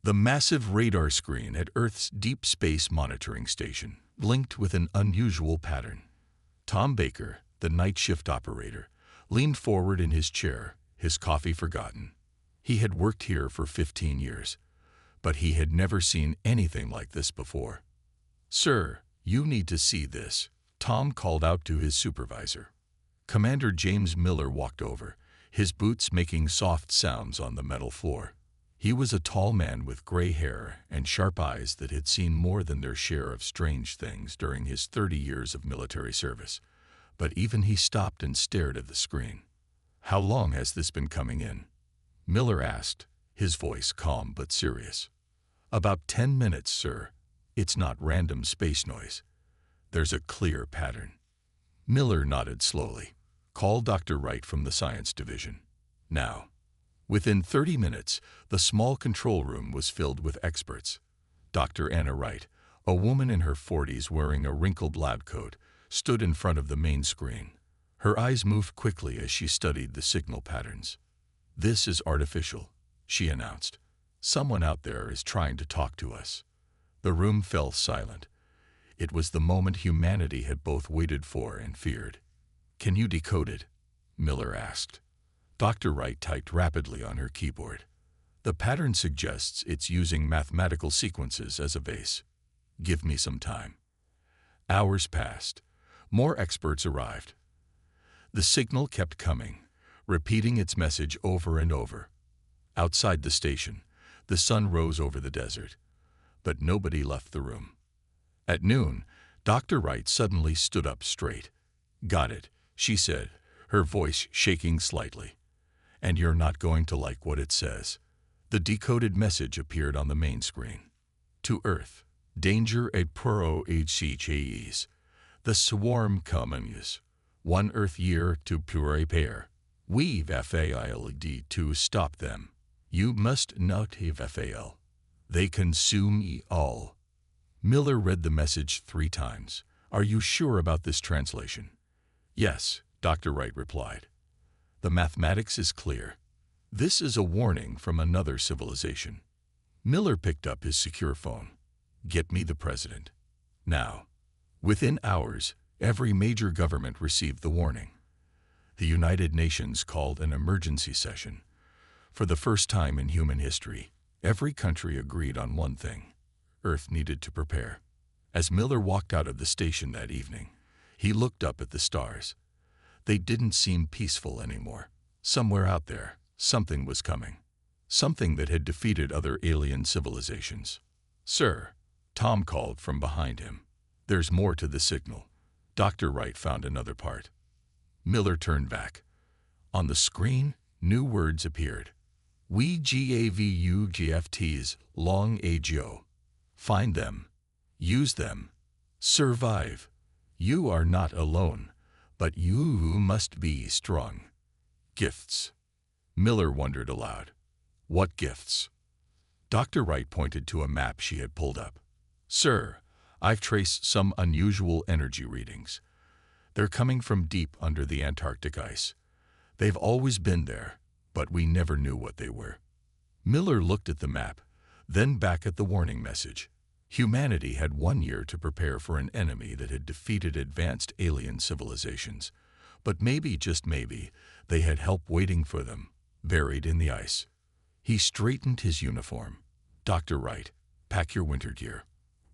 The massive radar screen at Earth's Deep Space Monitoring Station blinked with an unusual pattern. Tom Baker, the night shift operator, leaned forward in his chair, his coffee forgotten. He had worked here for 15 years, but he had never seen anything like this before. "Sir, you need to see this," Tom called out to his supervisor. Commander James Miller walked over, his boots making soft sounds on the metal floor. He was a tall man with gray hair and sharp eyes that had seen more than their share of strange things during his 30 years of military service. But even he stopped and stared at the screen. "How long has this been coming in?" Miller asked, his voice calm but serious. "About 10 minutes, sir. It's not random space noise. There's a clear pattern." Miller nodded slowly. "Call Dr. Wright from the science division. Now." Within 30 minutes, the small control room was filled with experts. Dr. Anna Wright, a woman in her 40s wearing a wrinkled lab coat, stood in front of the main screen. Her eyes moved quickly as she studied the signal patterns. "This is artificial," she announced. "Someone out there is trying to talk to us." The room fell silent. It was the moment humanity had both waited for and feared. "Can you decode it?" Miller asked. Dr. Wright typed rapidly on her keyboard. "The pattern suggests it's using mathematical sequences as a base. Give me some time." Hours passed. More experts arrived. The signal kept coming, repeating its message over and over. Outside the station, the sun rose over the desert, but nobody left the room. At noon, Dr. Wright suddenly stood up straight. "Got it," she said, her voice shaking slightly. "And you're not going to like what it says." The decoded message appeared on the main screen. "To Earth, danger et pro HCHEs. The swarm communes. 1 Earth year to prepare. We've failed to stop them. You must not have fail. They consume ye all." Miller read the message 3 times. "Are you sure about this translation?" "Yes," Dr. Wright replied. "The mathematics is clear. This is a warning from another civilization." Miller picked up his secure phone. "Get me the president. Now." Within hours, every major government received the warning. The United Nations called an emergency session. For the first time in human history, every country agreed on one thing: Earth needed to prepare. As Miller walked out of the station that evening, he looked up at the stars. They didn't seem peaceful anymore. Somewhere out there, something was coming. Something that had defeated other alien civilizations. "Sir," Tom called from behind him. "There's more to the signal." Dr. Wright found another part. Miller turned back. On the screen, new words appeared. "We GAVU GFTs long ago. Find them. Use them. Survive. You are not alone, but you must be strong. Gifts." Miller wondered aloud. "What gifts?" Dr. Wright pointed to a map she had pulled up. "Sir, I've traced some unusual energy readings. They're coming from deep under the Antarctic ice. They've always been there, but we never knew what they were." Miller looked at the map, then back at the warning message. Humanity had 1 year to prepare for an enemy that had defeated advanced alien civilizations. But maybe, just maybe, they had help waiting for them, buried in the ice. He straightened his uniform. "Dr. Wright, pack your winter gear.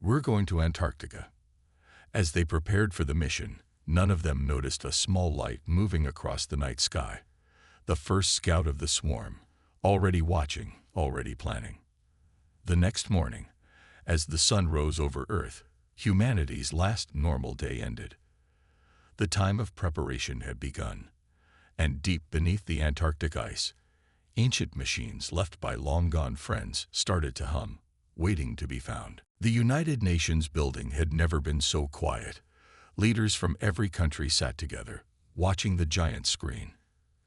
We're going to Antarctica." As they prepared for the mission, none of them noticed a small light moving across the night sky. The first scout of the swarm, already watching, already planning. The next morning, as the sun rose over Earth, humanity's last normal day ended. The time of preparation had begun, and deep beneath the Antarctic ice, ancient machines left by long-gone friends started to hum, waiting to be found. The United Nations building had never been so quiet. Leaders from every country sat together, watching the giant screen.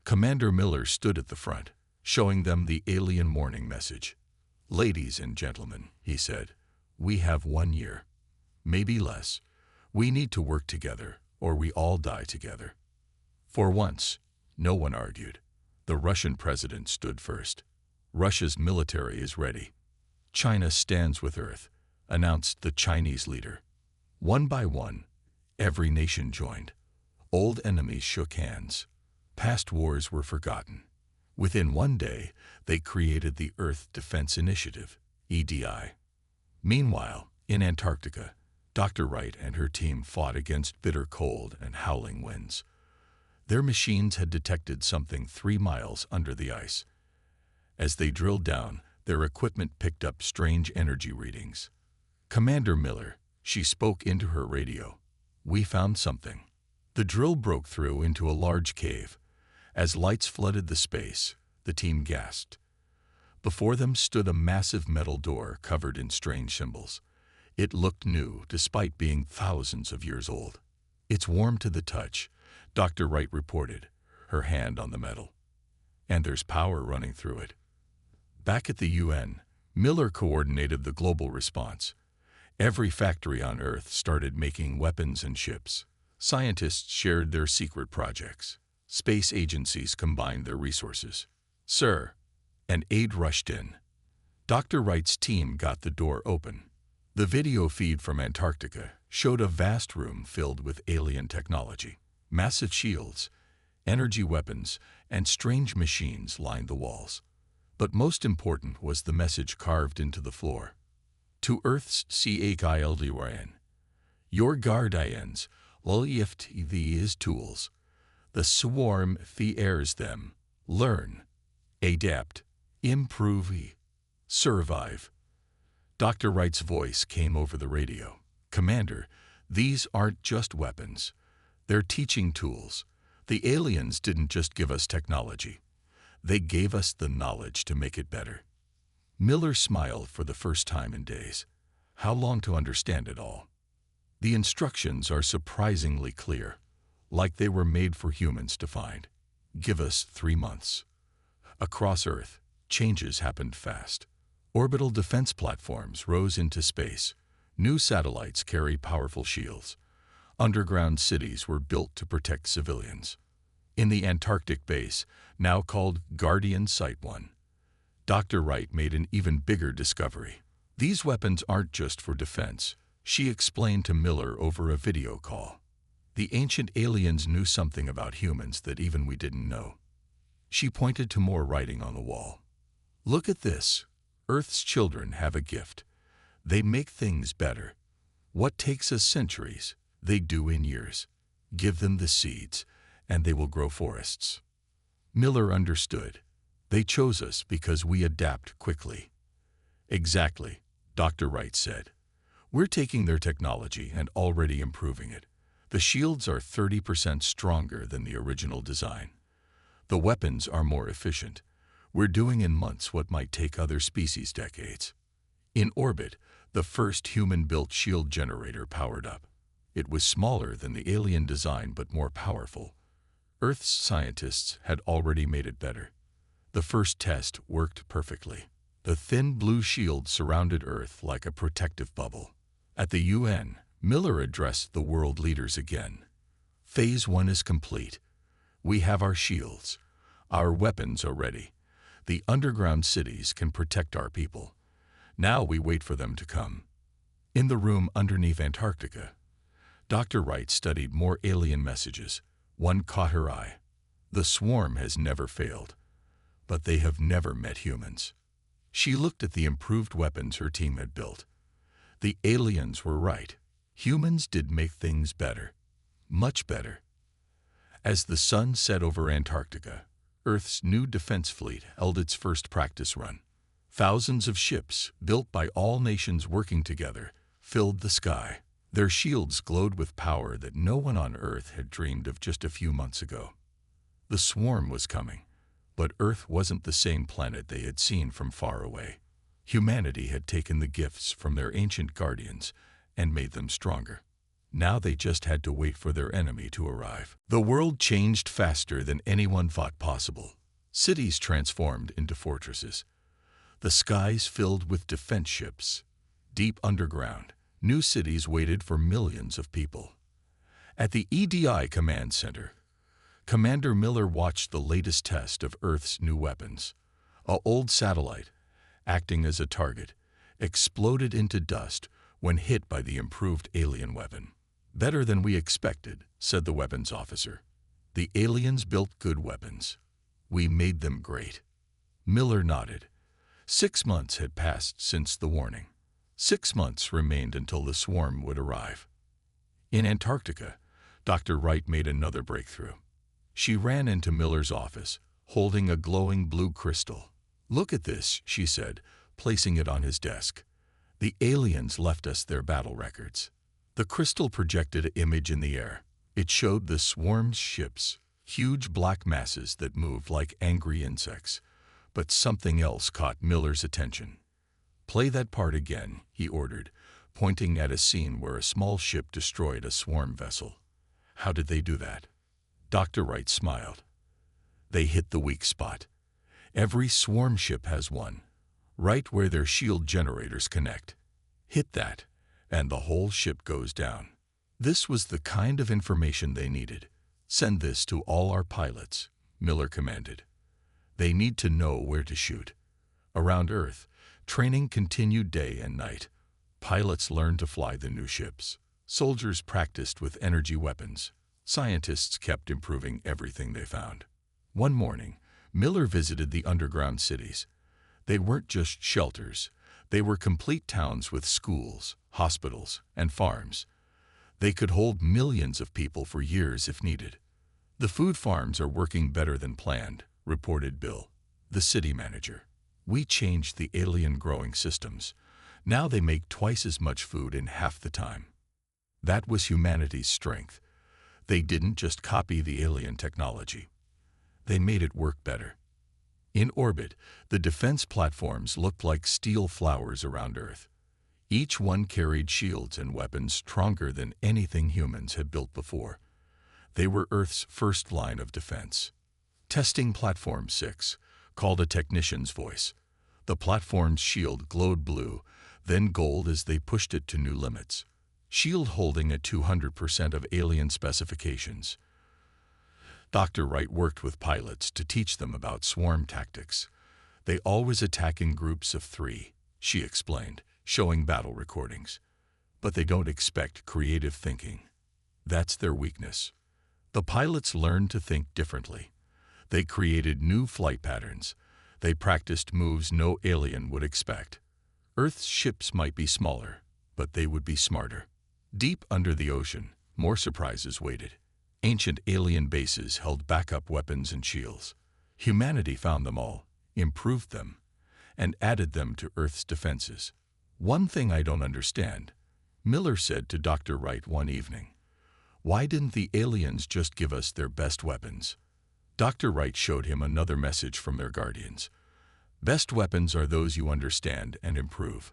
Commander Miller stood at the front, showing them the alien warning message. "Ladies and gentlemen," he said, "we have 1 year. Maybe less. We need to work together, or we all die together." For once, no one argued. The Russian president stood first. "Russia's military is ready." China stands with Earth, announced the Chinese leader. One by one, every nation joined. Old enemies shook hands. Past wars were forgotten. Within one day, they created the Earth Defense Initiative, EDI. Meanwhile, in Antarctica, Dr. Wright and her team fought against bitter cold and howling winds. Their machines had detected something 3 miles under the ice. As they drilled down, their equipment picked up strange energy readings. "Commander Miller," she spoke into her radio, "we found something." The drill broke through into a large cave. As lights flooded the space, the team gasped. Before them stood a massive metal door covered in strange symbols. It looked new, despite being thousands of years old. "It's warm to the touch," Dr. Wright reported, her hand on the metal. "And there's power running through it." Back at the UN, Miller coordinated the global response. Every factory on Earth started making weapons and ships. Scientists shared their secret projects. Space agencies combined their resources. "Sir," and aid rushed in. Dr. Wright's team got the door open. The video feed from Antarctica showed a vast room filled with alien technology. Massive shields, energy weapons, and strange machines lined the walls. But most important was the message carved into the floor. "To Earth's CHILDRN, your guardians, lift these tools. The swarm fears them. Learn, adapt, improve, survive." Dr. Wright's voice came over the radio. "Commander, these aren't just weapons. They're teaching tools. The aliens didn't just give us technology. They gave us the knowledge to make it better." Miller smiled for the first time in days. How long to understand it all? The instructions are surprisingly clear, like they were made for humans to find. "Give us 3 months." Across Earth, changes happened fast. Orbital defense platforms rose into space. New satellites carried powerful shields. Underground cities were built to protect civilians. In the Antarctic base, now called Guardian Site 1, Dr. Wright made an even bigger discovery. "These weapons aren't just for defense," she explained to Miller over a video call. "The ancient aliens knew something about humans that even we didn't know." She pointed to more writing on the wall. "Look at this. Earth's children have a gift. They make things better. What takes us centuries, they do in years. Give them the seeds, and they will grow forests." Miller understood. "They chose us because we adapt quickly." "Exactly," Dr. Wright said. "We're taking their technology and already improving it. The shields are 30% stronger than the original design. The weapons are more efficient. We're doing in months what might take other species decades." In orbit, the first human-built shield generator powered up. It was smaller than the alien design but more powerful. Earth's scientists had already made it better. The first test worked perfectly. The thin blue shield surrounded Earth like a protective bubble. At the UN, Miller addressed the world leaders again. "Phase 1 is complete. We have our shields. Our weapons are ready. The underground cities can protect our people. Now we wait for them to come." In the room underneath Antarctica, Dr. Wright studied more alien messages. One caught her eye. "The swarm has never failed, but they have never met humans." She looked at the improved weapons her team had built. The aliens were right. Humans did make things better. Much better. As the sun set over Antarctica, Earth's new defense fleet held its first practice run. Thousands of ships, built by all nations working together, filled the sky. Their shields glowed with power that no one on Earth had dreamed of just a few months ago. The swarm was coming, but Earth wasn't the same planet they had seen from far away. Humanity had taken the gifts from their ancient guardians and made them stronger. Now they just had to wait for their enemy to arrive. The world changed faster than anyone thought possible. Cities transformed into fortresses. The skies filled with defense ships. Deep underground, new cities waited for millions of people. At the EDI Command Center, Commander Miller watched the latest test of Earth's new weapons. An old satellite, acting as a target, exploded into dust when hit by the improved alien weapon. "Better than we expected," said the weapons officer. "The aliens built good weapons. We made them great." Miller nodded. 6 months had passed since the warning. 6 months remained until the swarm would arrive. In Antarctica, Dr. Wright made another breakthrough. She ran into Miller's office, holding a glowing blue crystal. "Look at this," she said, placing it on his desk. "The aliens left us their battle records." The crystal projected an image in the air. It showed the swarm's ships, huge black masses that moved like angry insects. But something else caught Miller's attention. "Play that part again," he ordered, pointing at a scene where a small ship destroyed a swarm vessel. "How did they do that?" Dr. Wright smiled. "They hit the weak spot. Every swarm ship has one, right where their shield generators connect. Hit that, and the whole ship goes down." This was the kind of information they needed. "Send this to all our pilots," Miller commanded. "They need to know where to shoot." Around Earth, training continued day and night. Pilots learned to fly the new ships. Soldiers practiced with energy weapons. Scientists kept improving everything they found. One morning, Miller visited the underground cities. They weren't just shelters. They were complete towns with schools, hospitals, and farms. They could hold millions of people for years if needed. "The food farms are working better than planned," reported Bill, the city manager. "We changed the alien growing systems. Now they make twice as much food in half the time." That was humanity's strength. They didn't just copy the alien technology. They made it work better. In orbit, the defense platforms looked like steel flowers around Earth. Each one carried shields and weapons stronger than anything humans had built before. They were Earth's first line of defense. "Testing Platform 6, called a technician's voice. The platform's shield glowed blue, then gold as they pushed it to new limits. Shield holding at 200% of alien specifications." Dr. Wright worked with pilots to teach them about swarm tactics. "They always attack in groups of 3, she explained, showing battle recordings. "But they don't expect creative thinking. That's their weakness." The pilots learned to think differently. They created new flight patterns. They practiced moves no alien would expect. Earth's ships might be smaller, but they would be smarter. Deep under the ocean, more surprises waited. Ancient alien bases held backup weapons and shields. Humanity found them all, improved them, and added them to Earth's defenses. "One thing I don't understand," Miller said to Dr. Wright one evening. "Why didn't the aliens just give us their best weapons?" Dr. Wright showed him another message from their guardians. "Best weapons are those you understand and improve.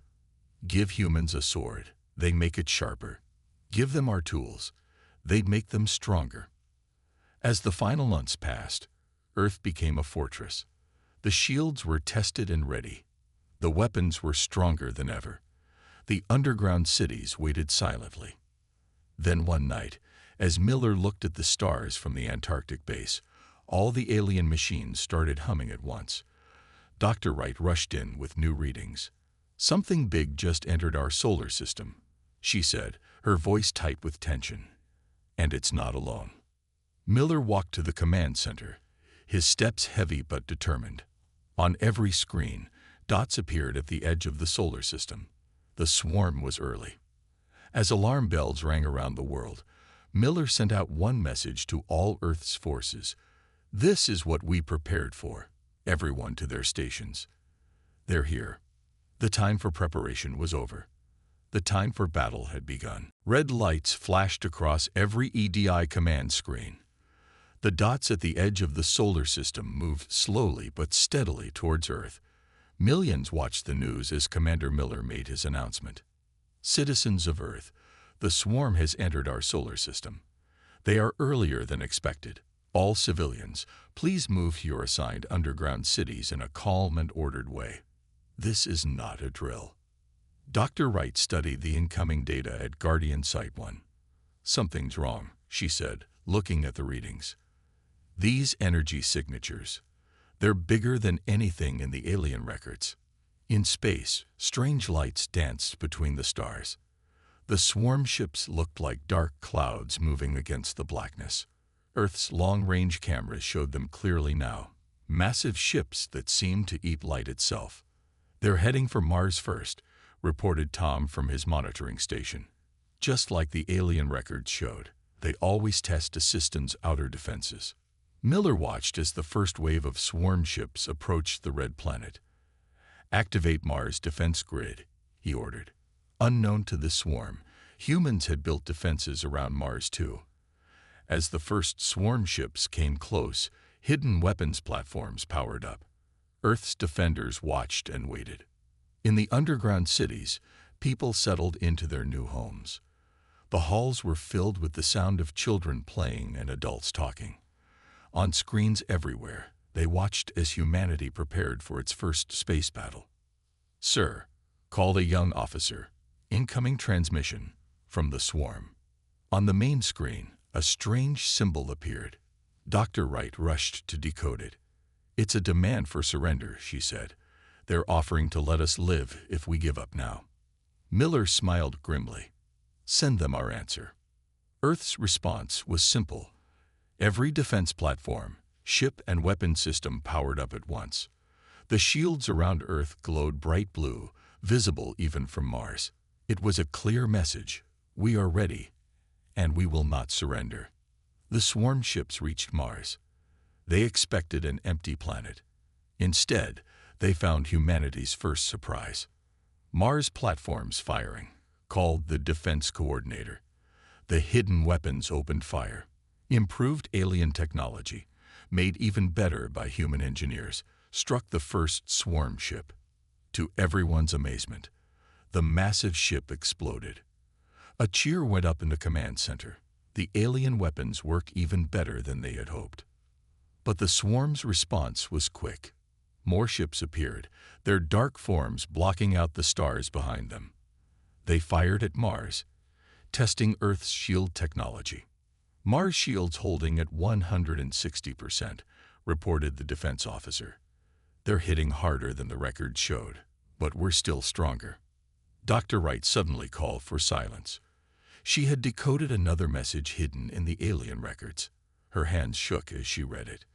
Give humans a sword, they make it sharper. Give them our tools, they'd make them stronger." As the final months passed, Earth became a fortress. The shields were tested and ready. The weapons were stronger than ever. The underground cities waited silently. Then one night, as Miller looked at the stars from the Antarctic base, all the alien machines started humming at once. Dr. Wright rushed in with new readings. "Something big just entered our solar system," she said, her voice tight with tension. "And it's not alone." Miller walked to the command center, his steps heavy but determined. On every screen, dots appeared at the edge of the solar system. The swarm was early. As alarm bells rang around the world, Miller sent out one message to all Earth's forces. "This is what we prepared for. Everyone to their stations. They're here." The time for preparation was over. The time for battle had begun. Red lights flashed across every EDI command screen. The dots at the edge of the solar system moved slowly but steadily towards Earth. Millions watched the news as Commander Miller made his announcement. "Citizens of Earth, the swarm has entered our solar system. They are earlier than expected. All civilians, please move to your assigned underground cities in a calm and ordered way. This is not a drill." Dr. Wright studied the incoming data at Guardian Site 1. "Something's wrong," she said, looking at the readings. "These energy signatures, they're bigger than anything in the alien records. In space, strange lights danced between the stars. The swarm ships looked like dark clouds moving against the blackness. Earth's long-range cameras showed them clearly now. Massive ships that seemed to eat light itself. "They're heading for Mars first," reported Tom from his monitoring station. Just like the alien records showed, they always test a system's outer defenses. Miller watched as the first wave of swarm ships approached the red planet. "Activate Mars defense grid," he ordered. Unknown to the swarm, humans had built defenses around Mars too. As the first swarm ships came close, hidden weapons platforms powered up. Earth's defenders watched and waited. In the underground cities, people settled into their new homes. The halls were filled with the sound of children playing and adults talking. On screens everywhere, they watched as humanity prepared for its first space battle. "Sir," called a young officer. "Incoming transmission from the swarm." On the main screen, a strange symbol appeared. Dr. Wright rushed to decode it. "It's a demand for surrender," she said. "They're offering to let us live if we give up now." Miller smiled grimly. "Send them our answer." Earth's response was simple. Every defense platform, ship and weapon system powered up at once. The shields around Earth glowed bright blue, visible even from Mars. It was a clear message: we are ready, and we will not surrender. The swarm ships reached Mars. They expected an empty planet. Instead, they found humanity's first surprise. Mars platforms firing, called the Defense Coordinator. The hidden weapons opened fire. Improved alien technology, made even better by human engineers, struck the first swarm ship. To everyone's amazement, the massive ship exploded. A cheer went up in the command center. The alien weapons work even better than they had hoped. But the swarm's response was quick. More ships appeared, their dark forms blocking out the stars behind them. They fired at Mars, testing Earth's shield technology. "Mars shields holding at 160%, reported the defense officer. "They're hitting harder than the records showed, but we're still stronger." Dr. Wright suddenly called for silence. She had decoded another message hidden in the alien records. Her hands shook as she read it.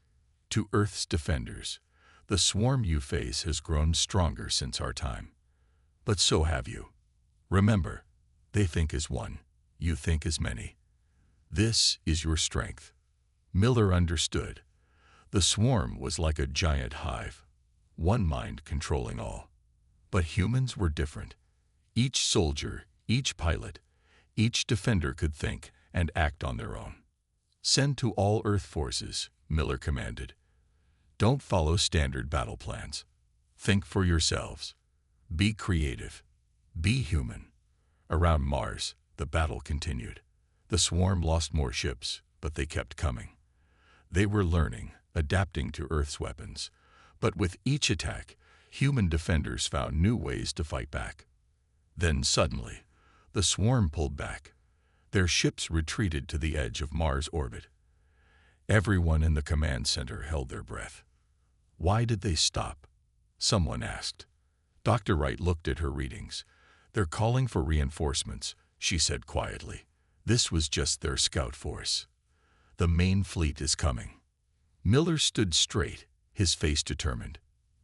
"To Earth's defenders, the swarm you face has grown stronger since our time. But so have you. Remember, they think as one, you think as many. This is your strength." Miller understood. The swarm was like a giant hive, one mind controlling all. But humans were different. Each soldier, each pilot, each defender could think and act on their own. "Send to all Earth forces," Miller commanded. "Don't follow standard battle plans. Think for yourselves. Be creative. Be human." Around Mars, the battle continued. The swarm lost more ships, but they kept coming. They were learning, adapting to Earth's weapons. But with each attack, human defenders found new ways to fight back. Then suddenly, the swarm pulled back. Their ships retreated to the edge of Mars' orbit. Everyone in the command center held their breath. "Why did they stop?" someone asked. Dr. Wright looked at her readings. "They're calling for reinforcements," she said quietly. "This was just their scout force. The main fleet is coming." Miller stood straight, his face determined.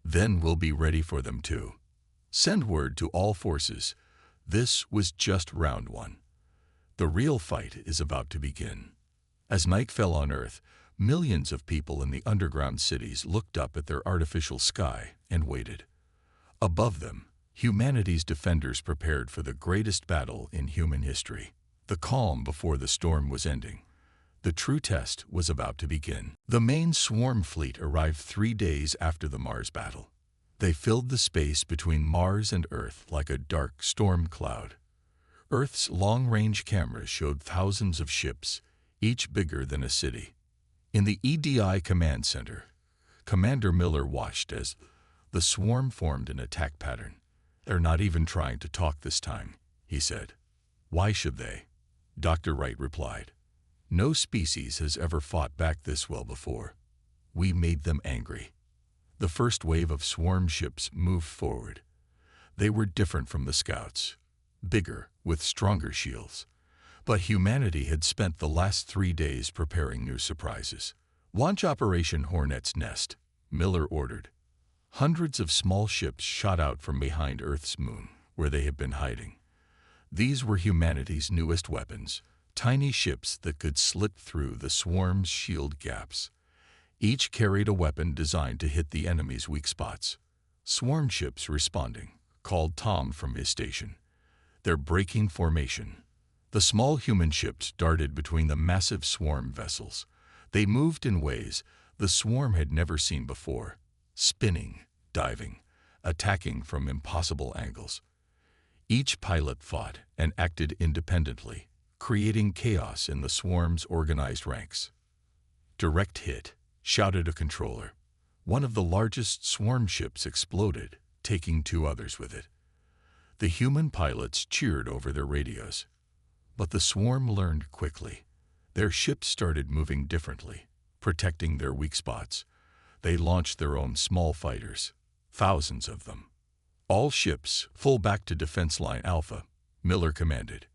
"Then we'll be ready for them too. Send word to all forces. This was just round one. The real fight is about to begin." As night fell on Earth, millions of people in the underground cities looked up at their artificial sky and waited. Above them, humanity's defenders prepared for the greatest battle in human history. The calm before the storm was ending. The true test was about to begin. The main swarm fleet arrived 3 days after the Mars battle. They filled the space between Mars and Earth like a dark storm cloud. Earth's long-range cameras showed thousands of ships, each bigger than a city. In the EDI command center, Commander Miller watched as the swarm formed an attack pattern. "They're not even trying to talk this time," he said. "Why should they?" Dr. Wright replied. "No species has ever fought back this well before. We made them angry." The first wave of swarm ships moved forward. They were different from the scouts, bigger, with stronger shields. But humanity had spent the last 3 days preparing new surprises. "Launch Operation Hornet's Nest," Miller ordered. Hundreds of small ships shot out from behind Earth's moon, where they had been hiding. These were humanity's newest weapons, tiny ships that could slit through the swarm's shield gaps. Each carried a weapon designed to hit the enemy's weak spots. Swarm ships responding, called Tom from his station. They're breaking formation. The small human ships darted between the massive swarm vessels. They moved in ways the swarm had never seen before, spinning, diving, attacking from impossible angles. Each pilot fought and acted independently, creating chaos in the swarm's organized ranks. "Direct hit," shouted a controller. One of the largest swarm ships exploded, taking 2 others with it. The human pilots cheered over their radios. But the swarm learned quickly. Their ships started moving differently, protecting their weak spots. They launched their own small fighters, thousands of them. "All ships, full back to Defense Line Alpha," Miller commanded.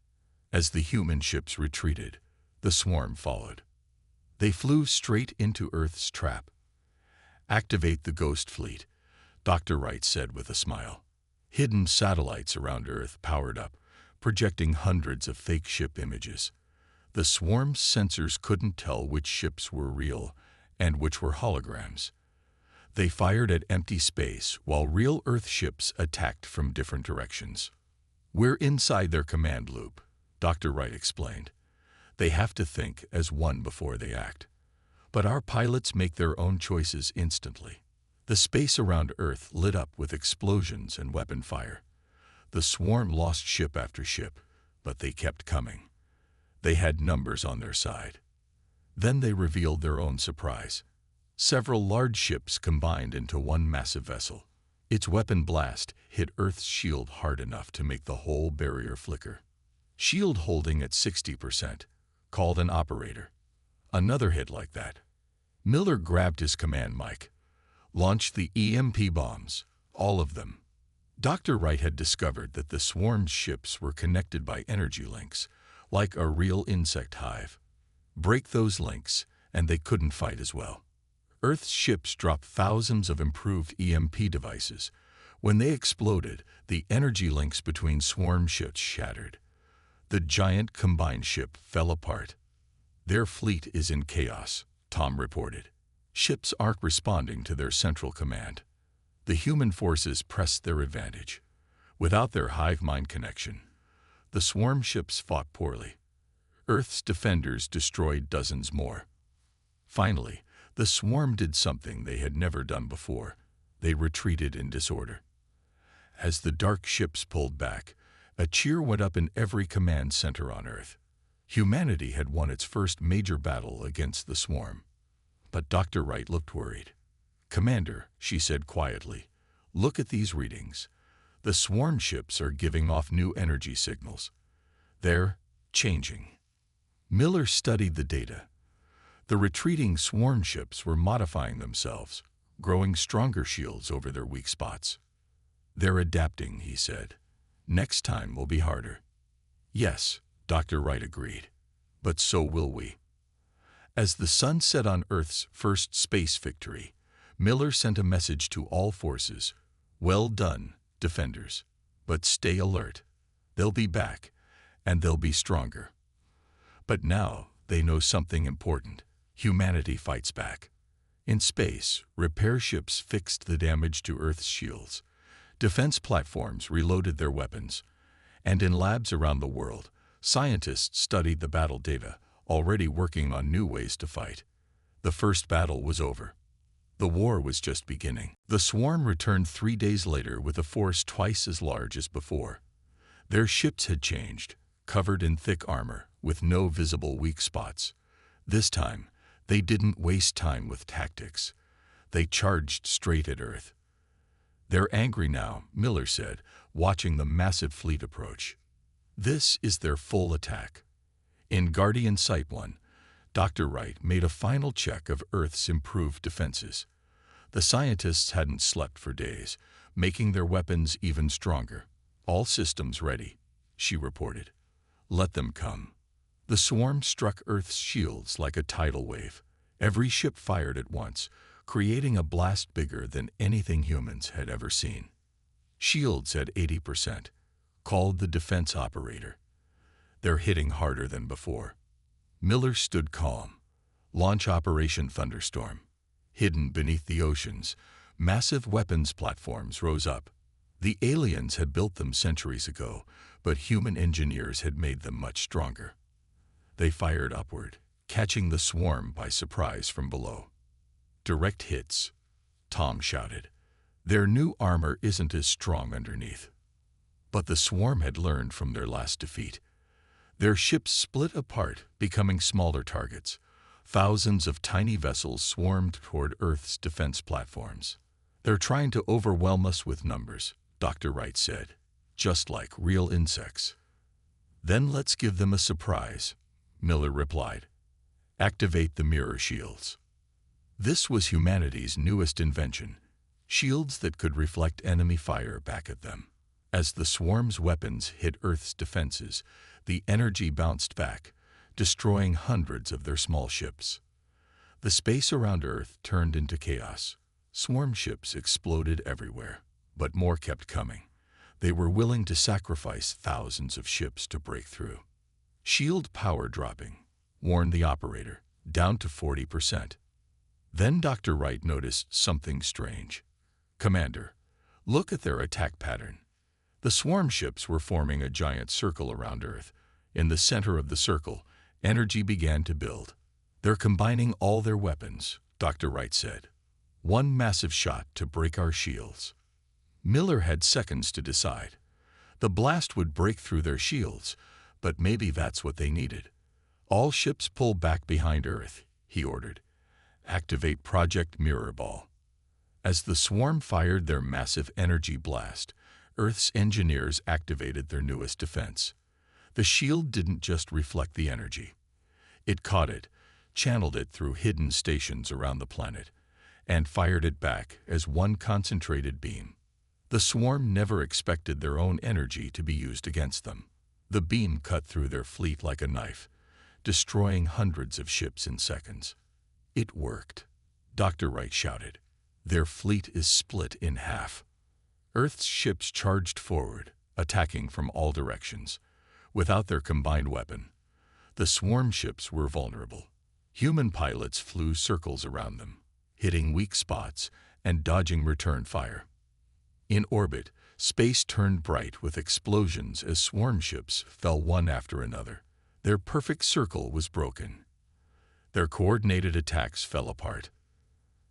As the human ships retreated, the swarm followed. They flew straight into Earth's trap. "Activate the Ghost Fleet," Dr. Wright said with a smile. Hidden satellites around Earth powered up, projecting hundreds of fake ship images. The swarm's sensors couldn't tell which ships were real and which were holograms. They fired at empty space while real Earth ships attacked from different directions. "We're inside their command loop," Dr. Wright explained. "They have to think as one before they act. But our pilots make their own choices instantly." The space around Earth lit up with explosions and weapon fire. The swarm lost ship after ship, but they kept coming. They had numbers on their side. Then they revealed their own surprise. Several large ships combined into one massive vessel. Its weapon blast hit Earth's shield hard enough to make the whole barrier flicker. "Shield holding at 60%, called an operator." Another hit like that. Miller grabbed his command mic. "Launch the EMP bombs, all of them." Dr. Wright had discovered that the swarm's ships were connected by energy links, like a real insect hive. Break those links, and they couldn't fight as well. Earth's ships dropped thousands of improved EMP devices. When they exploded, the energy links between swarm ships shattered. The giant combined ship fell apart. "Their fleet is in chaos," Tom reported. "Ships aren't responding to their central command." The human forces pressed their advantage. Without their hive mind connection, the swarm ships fought poorly. Earth's defenders destroyed dozens more. Finally, the swarm did something they had never done before. They retreated in disorder. As the dark ships pulled back, a cheer went up in every command center on Earth. Humanity had won its first major battle against the swarm. But Dr. Wright looked worried. "Commander," she said quietly, "look at these readings. The swarm ships are giving off new energy signals. They're changing." Miller studied the data. The retreating swarm ships were modifying themselves, growing stronger shields over their weak spots. "They're adapting," he said. "Next time will be harder." "Yes," Dr. Wright agreed, "but so will we." As the sun set on Earth's first space victory, Miller sent a message to all forces. "Well done, defenders, but stay alert. They'll be back, and they'll be stronger." But now they know something important. Humanity fights back. In space, repair ships fixed the damage to Earth's shields. Defense platforms reloaded their weapons. And in labs around the world, scientists studied the battle data, already working on new ways to fight. The first battle was over. The war was just beginning. The swarm returned 3 days later with a force twice as large as before. Their ships had changed, covered in thick armor, with no visible weak spots. This time, they didn't waste time with tactics. They charged straight at Earth. "They're angry now," Miller said, watching the massive fleet approach. "This is their full attack." In Guardian Sight 1, Dr. Wright made a final check of Earth's improved defenses. The scientists hadn't slept for days, making their weapons even stronger. "All systems ready," she reported. "Let them come." The swarm struck Earth's shields like a tidal wave. Every ship fired at once, creating a blast bigger than anything humans had ever seen. "Shields at 80%, called the defense operator. "They're hitting harder than before." Miller stood calm. Launch Operation Thunderstorm. Hidden beneath the oceans, massive weapons platforms rose up. The aliens had built them centuries ago, but human engineers had made them much stronger. They fired upward, catching the swarm by surprise from below. "Direct hits," Tom shouted. "Their new armor isn't as strong underneath." But the swarm had learned from their last defeat. Their ships split apart, becoming smaller targets. Thousands of tiny vessels swarmed toward Earth's defense platforms. "They're trying to overwhelm us with numbers," Dr. Wright said, "just like real insects." "Then let's give them a surprise," Miller replied. "Activate the mirror shields." This was humanity's newest invention, shields that could reflect enemy fire back at them. As the swarm's weapons hit Earth's defenses, the energy bounced back, destroying hundreds of their small ships. The space around Earth turned into chaos. Swarm ships exploded everywhere, but more kept coming. They were willing to sacrifice thousands of ships to break through. "Shield power dropping," warned the operator, "down to 40%. Then Dr. Wright noticed something strange. "Commander, look at their attack pattern." The swarm ships were forming a giant circle around Earth. In the center of the circle, energy began to build. "They're combining all their weapons," Dr. Wright said. "One massive shot to break our shields." Miller had seconds to decide. The blast would break through their shields, but maybe that's what they needed. "All ships pull back behind Earth," he ordered. "Activate Project Mirror Ball." As the swarm fired their massive energy blast, Earth's engineers activated their newest defense. The shield didn't just reflect the energy. It caught it, channeled it through hidden stations around the planet, and fired it back as one concentrated beam. The swarm never expected their own energy to be used against them. The beam cut through their fleet like a knife, destroying hundreds of ships in seconds. "It worked," Dr. Wright shouted. "Their fleet is split in half." Earth's ships charged forward, attacking from all directions. Without their combined weapon, the swarm ships were vulnerable. Human pilots flew circles around them, hitting weak spots and dodging return fire. In orbit, space turned bright with explosions as swarm ships fell one after another. Their perfect circle was broken. Their coordinated attacks fell apart.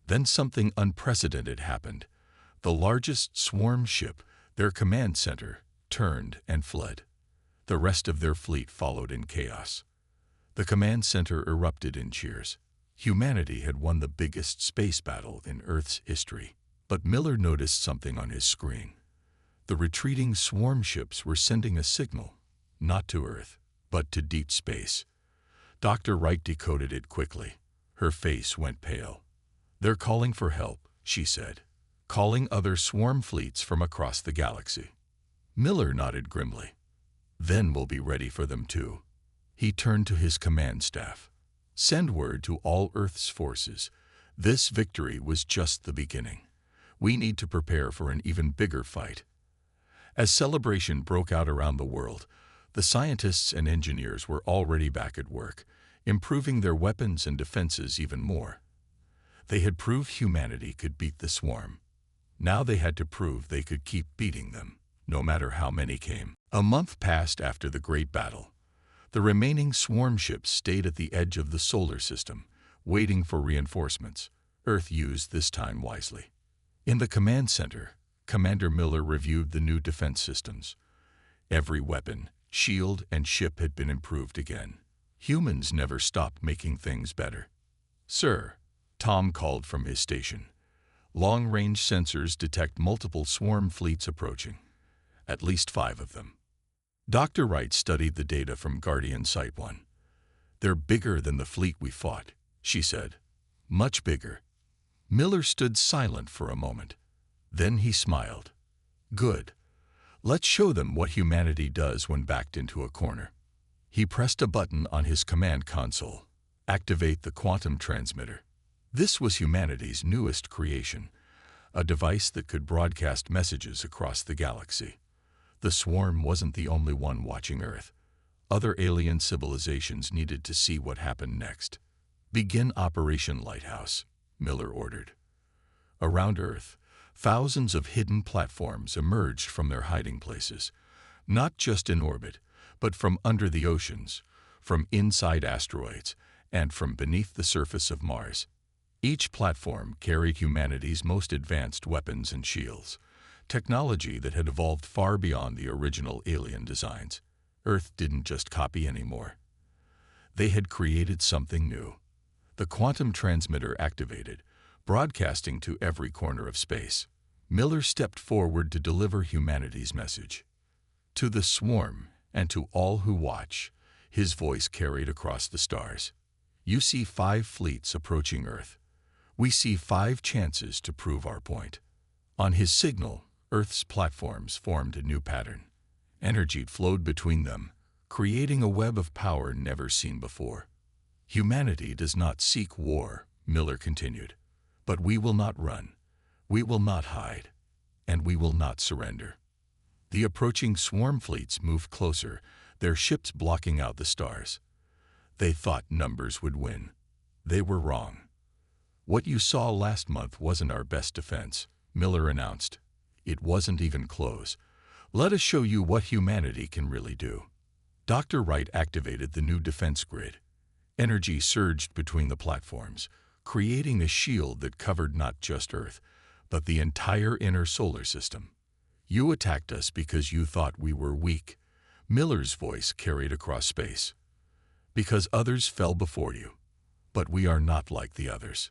Then something unprecedented happened. The largest swarm ship, their command center, turned and fled. The rest of their fleet followed in chaos. The command center erupted in cheers. Humanity had won the biggest space battle in Earth's history. But Miller noticed something on his screen. The retreating swarm ships were sending a signal, not to Earth, but to deep space. Dr. Wright decoded it quickly. Her face went pale. "They're calling for help," she said. "Calling other swarm fleets from across the galaxy." Miller nodded grimly. "Then we'll be ready for them too." He turned to his command staff. "Send word to all Earth's forces. This victory was just the beginning. We need to prepare for an even bigger fight." As celebration broke out around the world, the scientists and engineers were already back at work, improving their weapons and defenses even more. They had proved humanity could beat the swarm. Now they had to prove they could keep beating them, no matter how many came. A month passed after the great battle. The remaining swarm ships stayed at the edge of the solar system, waiting for reinforcements. Earth used this time wisely. In the command center, Commander Miller reviewed the new defense systems. Every weapon, shield, and ship had been improved again. Humans never stopped making things better. "Sir," Tom called from his station. "Long-range sensors detect multiple swarm fleets approaching. At least 5 of them." Dr. Wright studied the data from Guardian Site 1. "They're bigger than the fleet we fought," she said. "Much bigger." Miller stood silent for a moment. Then he smiled. Good. Let's show them what humanity does when backed into a corner. He pressed a button on his command console. Activate the quantum transmitter. This was humanity's newest creation, a device that could broadcast messages across the galaxy. The swarm wasn't the only one watching Earth. Other alien civilizations needed to see what happened next. Begin Operation Lighthouse, Miller ordered. Around Earth, thousands of hidden platforms emerged from their hiding places, not just in orbit, but from under the oceans, from inside asteroids, and from beneath the surface of Mars. Each platform carried humanity's most advanced weapons and shields, technology that had evolved far beyond the original alien designs. Earth didn't just copy anymore. They had created something new. The quantum transmitter activated, broadcasting to every corner of space. Miller stepped forward to deliver humanity's message. To the swarm and to all who watch, his voice carried across the stars. You see 5 fleets approaching Earth. We see 5 chances to prove our point. On his signal, Earth's platforms formed a new pattern. Energy flowed between them, creating a web of power never seen before. Humanity does not seek war, Miller continued, but we will not run, we will not hide, and we will not surrender. The approaching swarm fleets moved closer, their ships blocking out the stars. They thought numbers would win. They were wrong. What you saw last month wasn't our best defense, Miller announced. It wasn't even close. Let us show you what humanity can really do. Dr. Wright activated the new defense grid. Energy surged between the platforms, creating a shield that covered not just Earth, but the entire inner solar system. You attacked us because you thought we were weak, Miller's voice carried across space. Because others fell before you, but we are not like the others.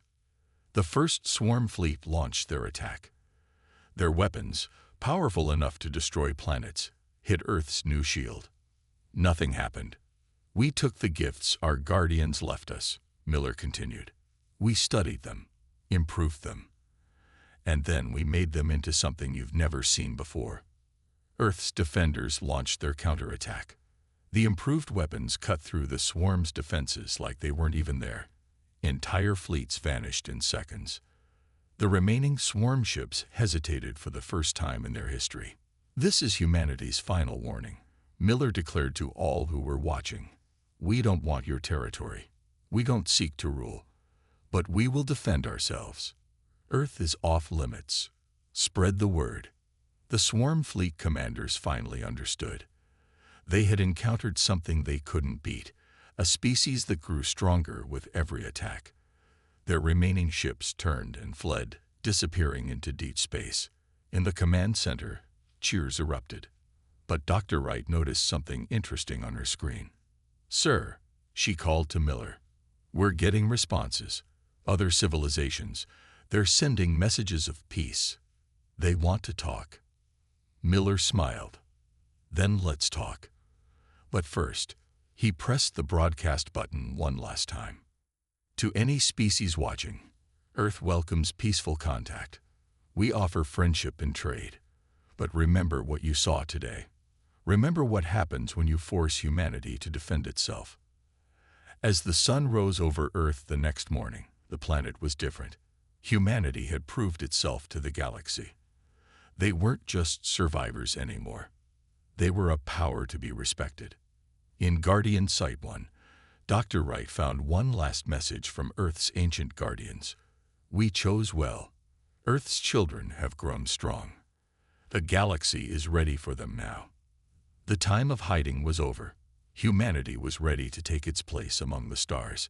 The first swarm fleet launched their attack. Their weapons, powerful enough to destroy planets, hit Earth's new shield. Nothing happened. We took the gifts our guardians left us, Miller continued. We studied them, improved them, and then we made them into something you've never seen before. Earth's defenders launched their counterattack. The improved weapons cut through the swarm's defenses like they weren't even there. Entire fleets vanished in seconds. The remaining swarm ships hesitated for the first time in their history. This is humanity's final warning, Miller declared to all who were watching. We don't want your territory. We don't seek to rule. But we will defend ourselves. Earth is off limits. Spread the word. The swarm fleet commanders finally understood. They had encountered something they couldn't beat, a species that grew stronger with every attack. Their remaining ships turned and fled, disappearing into deep space. In the command center, cheers erupted. But Dr. Wright noticed something interesting on her screen. Sir, she called to Miller. We're getting responses. Other civilizations. They're sending messages of peace. They want to talk. Miller smiled. Then let's talk. But first, he pressed the broadcast button one last time. To any species watching, Earth welcomes peaceful contact. We offer friendship and trade. But remember what you saw today. Remember what happens when you force humanity to defend itself. As the sun rose over Earth the next morning, the planet was different. Humanity had proved itself to the galaxy. They weren't just survivors anymore. They were a power to be respected. In Guardian Site 1, Dr. Wright found one last message from Earth's ancient guardians. We chose well. Earth's children have grown strong. The galaxy is ready for them now. The time of hiding was over. Humanity was ready to take its place among the stars.